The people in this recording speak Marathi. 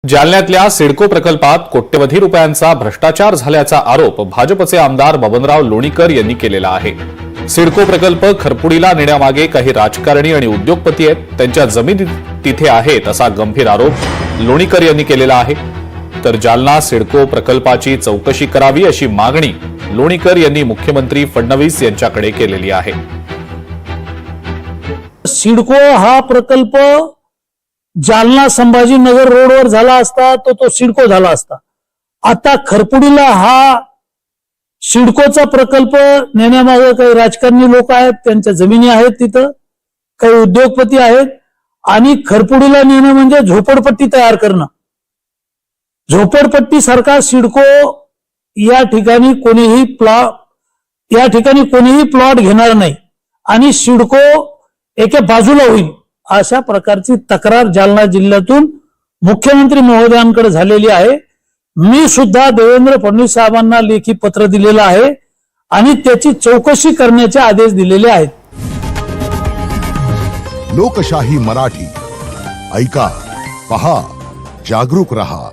जालन्यातल्या सिडको प्रकल्पात कोट्यवधी रुपयांचा भ्रष्टाचार झाल्याचा आरोप भाजपचे आमदार बबनराव लोणीकर यांनी केलेला आहे। सिडको प्रकल्प खरपुडीला नेण्यामागे काही राजकारणी आणि उद्योगपती आहेत, त्यांच्या जमिनी तिथे आहेत असा गंभीर आरोप लोणीकर यांनी केलेला आहे। तर जालना सिडको प्रकल्पाची चौकशी करावी अशी मागणी लोणीकर यांनी मुख्यमंत्री फडणवीस यांच्याकडे केलेली आहे। सिडको हा प्रकल्प जालना संभाजीनगर रोडवर झाला असता तो सिडको झाला असता। आता खरपुडीला हा सिडकोचा प्रकल्प नेण्यामागे काही राजकारणी लोक आहेत, त्यांच्या जमिनी आहेत, तिथं काही उद्योगपती आहेत आणि खरपुडीला नेणं म्हणजे झोपडपट्टी तयार करणं। झोपडपट्टी सारखा सिडको या ठिकाणी कोणीही प्लॉट घेणार नाही आणि सिडको एका बाजूला होईल अशा प्रकारची तक्रार जालना जिल्ह्यातून मुख्यमंत्री महोदयांकडे झालेली आहे। मी सुद्धा देवेंद्र फडणवीस साहेबांना लेखी पत्र दिलेलं आहे आणि त्याची चौकशी करण्याचे आदेश दिलेले आहेत। लोकशाही मराठी ऐका, पहा, जागरूक रहा।